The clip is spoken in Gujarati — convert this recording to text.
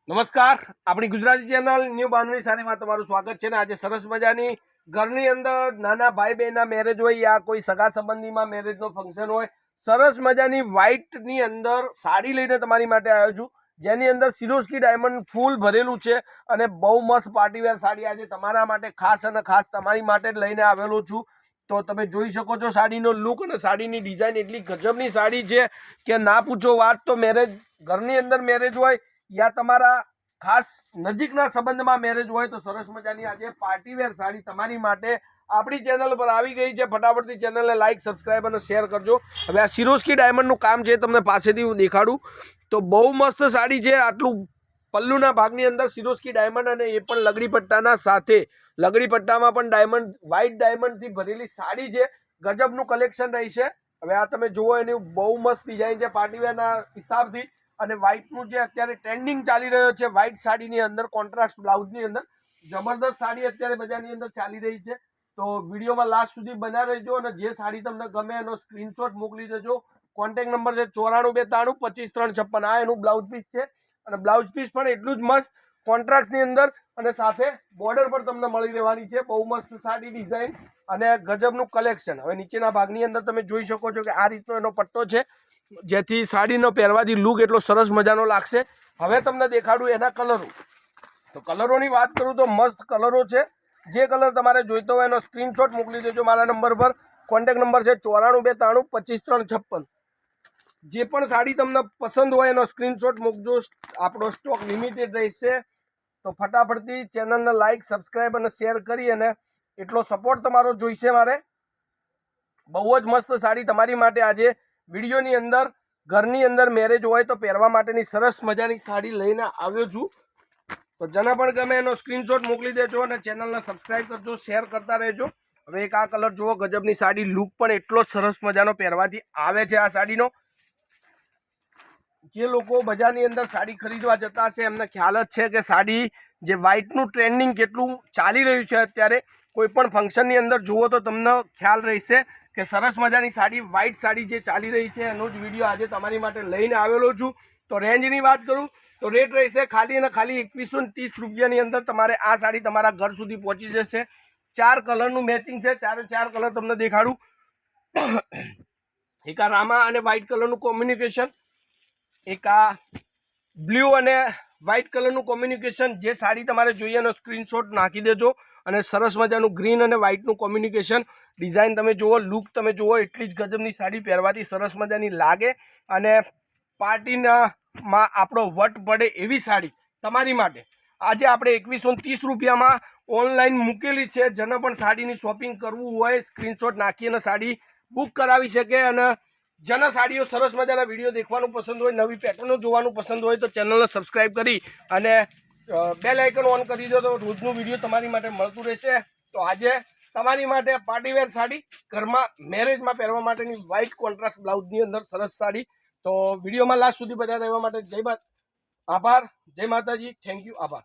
નમસ્કાર, આપણી ગુજરાતી ચેનલ ન્યૂ બાંધણી સાડીમાં તમારું સ્વાગત છે ને આજે સરસ મજાની ઘરની અંદર નાના ભાઈ બહેનના મેરેજ હોય યા કોઈ સગા સંબંધીમાં મેરેજનો ફંક્શન હોય, સરસ મજાની વ્હાઇટની અંદર સાડી લઈને તમારી માટે આવ્યો છું, જેની અંદર સિરોસ્કી ડાયમંડ ફૂલ ભરેલું છે અને બહુ મસ્ત પાર્ટીવેર સાડી આજે તમારા માટે ખાસ અને ખાસ તમારી માટે જ લઈને આવેલો છું। તો તમે જોઈ શકો છો સાડીનો લુક અને સાડીની ડિઝાઇન એટલી ગજબની સાડી છે કે ના પૂછો વાત। તો મેરેજ ઘરની અંદર મેરેજ હોય યા તમારા ખાસ નજીકના સંબંધમાં મેરેજ હોય તો સરસ મજાની આજે પાર્ટીવેર સાડી તમારી માટે આપણી ચેનલ પર આવી ગઈ છે। ફટાફટથી ચેનલને લાઇક, સબસ્ક્રાઈબ અને શેર કરજો। હવે આ સિરોસ્કી ડાયમંડનું કામ છે તમને પાસેથી હું દેખાડું તો બહુ મસ્ત સાડી છે। આટલું પલ્લુના ભાગની અંદર સિરોસ્કી ડાયમંડ અને એ પણ લગડી પટ્ટાના સાથે, લગડી પટ્ટામાં પણ ડાયમંડ, વ્હાઇટ ડાયમંડથી ભરેલી સાડી છે। ગજબનું કલેક્શન રહેશે। હવે આ તમે જુઓ એની બહુ મસ્ત ડિઝાઇન છે પાર્ટીવેરના હિસાબથી અને વ્હાઇટનું જે અત્યારે ટ્રેન્ડિંગ ચાલી રહ્યો છે વ્હાઇટ સાડીની અંદર કોન્ટ્રાસ્ટ બ્લાઉઝની અંદર જબરદસ્ત સાડી અત્યારે બજારની અંદર ચાલી રહી છે। તો વિડીયોમાં લાસ્ટ સુધી બના રહેજો અને જે સાડી તમને ગમે એનો સ્ક્રીનશોટ મોકલી દેજો। કોન્ટેક્ટ નંબર છે 94 293 25 356। આ એનું બ્લાઉઝ પીસ છે અને બ્લાઉઝ પીસ પણ એટલું જ મસ્ત કોન્ટ્રાસ્ટની અંદર અને સાથે બોર્ડર પર તમને મળી રહેવાની છે। બહુ મસ્ત સાડી ડિઝાઇન અને ગજબનું કલેક્શન। હવે નીચેના ભાગની અંદર તમે જોઈ શકો છો કે આ રીતનો એનો પટ્ટો છે જેથી સાડીનો પહેરવાથી લુક એટલો સરસ મજાનો લાગશે। હવે તમને દેખાડું એના કલરો। તો કલરોની વાત કરું તો મસ્ત કલરો છે। જે કલર તમારે જોઈતો હોય એનો સ્ક્રીનશોટ મોકલી દેજો મારા નંબર પર। કોન્ટેક્ટ નંબર છે 94 293 25 356। જે પણ સાડી તમને પસંદ હોય એનો સ્ક્રીનશોટ મૂકજો। આપણો સ્ટોક લિમિટેડ રહેશે તો ફટાફટથી ચેનલને લાઇક, સબસ્ક્રાઈબ અને શેર કરી અને એટલો સપોર્ટ તમારો જોઈશે મારે। બહુ જ મસ્ત સાડી તમારી માટે આજે વિડીયોની અંદર ઘરની અંદર મેરેજ હોય તો પહેરવા માટેની સરસ મજાની સાડી લઈને આવ્યો છું। તો જેને પણ ગમે એનો સ્ક્રીનશોટ મોકલી દેજો અને ચેનલને સબસ્ક્રાઈબ કરજો, શેર કરતા રહેજો। હવે એક આ કલર જુઓ, ગજબની સાડી, લુક પણ એટલો સરસ મજાનો પહેરવાથી આવે છે આ સાડીનો। જે લોકો બજારની અંદર સાડી ખરીદવા જતા હશે એમને ખ્યાલ જ છે કે સાડી જે વ્હાઇટનું ટ્રેન્ડિંગ કેટલું ચાલી રહ્યું છે અત્યારે, કોઈ પણ ફંક્શનની અંદર જુઓ તો તમને ખ્યાલ રહેશે કે સરસ મજાની સાડી, વ્હાઇટ સાડી જે ચાલી રહી છે એનો જ વિડીયો આજે તમારી માટે લઈને આવેલો છું। તો રેન્જની વાત કરું તો રેટ રહેશે ખાલી અને ખાલી 2130 રૂપિયાની અંદર તમારે આ સાડી તમારા ઘર સુધી પહોંચી જશે। 4 કલરનું મેચિંગ છે, 4 કલર તમને દેખાડું। એક આ રામા અને વ્હાઇટ કલરનું કોમ્યુનિકેશન, એક આ બ્લુ અને વ્હાઇટ કલરનું કોમ્યુનિકેશન। જે સાડી તમારે જોઈએ એનો સ્ક્રીનશોટ નાખી દેજો અને સરસ મજાનું ગ્રીન અને વ્હાઇટનું કોમ્યુનિકેશન। ડિઝાઇન તમે જુઓ, લુક તમે જુઓ, એટલી જ ગજબની સાડી પહેરવાથી સરસ મજાની લાગે અને પાર્ટીનામાં આપણો વટ પડે એવી સાડી તમારી માટે આજે આપણે 2130 રૂપિયામાં ઓનલાઈન મૂકેલી છે। જેને પણ સાડીની શોપિંગ કરવું હોય સ્ક્રીનશોટ નાખી અને સાડી બુક કરાવી શકે અને જેના સાડીઓ સરસ મજાના વિડીયો દેખવાનું પસંદ હોય, નવી પેટર્નો જોવાનું પસંદ હોય તો ચેનલને સબસ્ક્રાઈબ કરી અને બેલ આઇકન ઓન કરી દો તો રોજનું વિડીયો તમારી માટે મળતું રહેશે। તો આજે તમારી માટે પાર્ટીવેર સાડી, ઘરમાં મેરેજમાં પહેરવા માટેની વ્હાઇટ કોન્ટ્રાસ્ટ બ્લાઉઝની અંદર સરસ સાડી। તો વિડીયોમાં લાસ્ટ સુધી બન્યા રહેવા માટે આભાર। જય માતાજી, થેન્ક યુ, આભાર।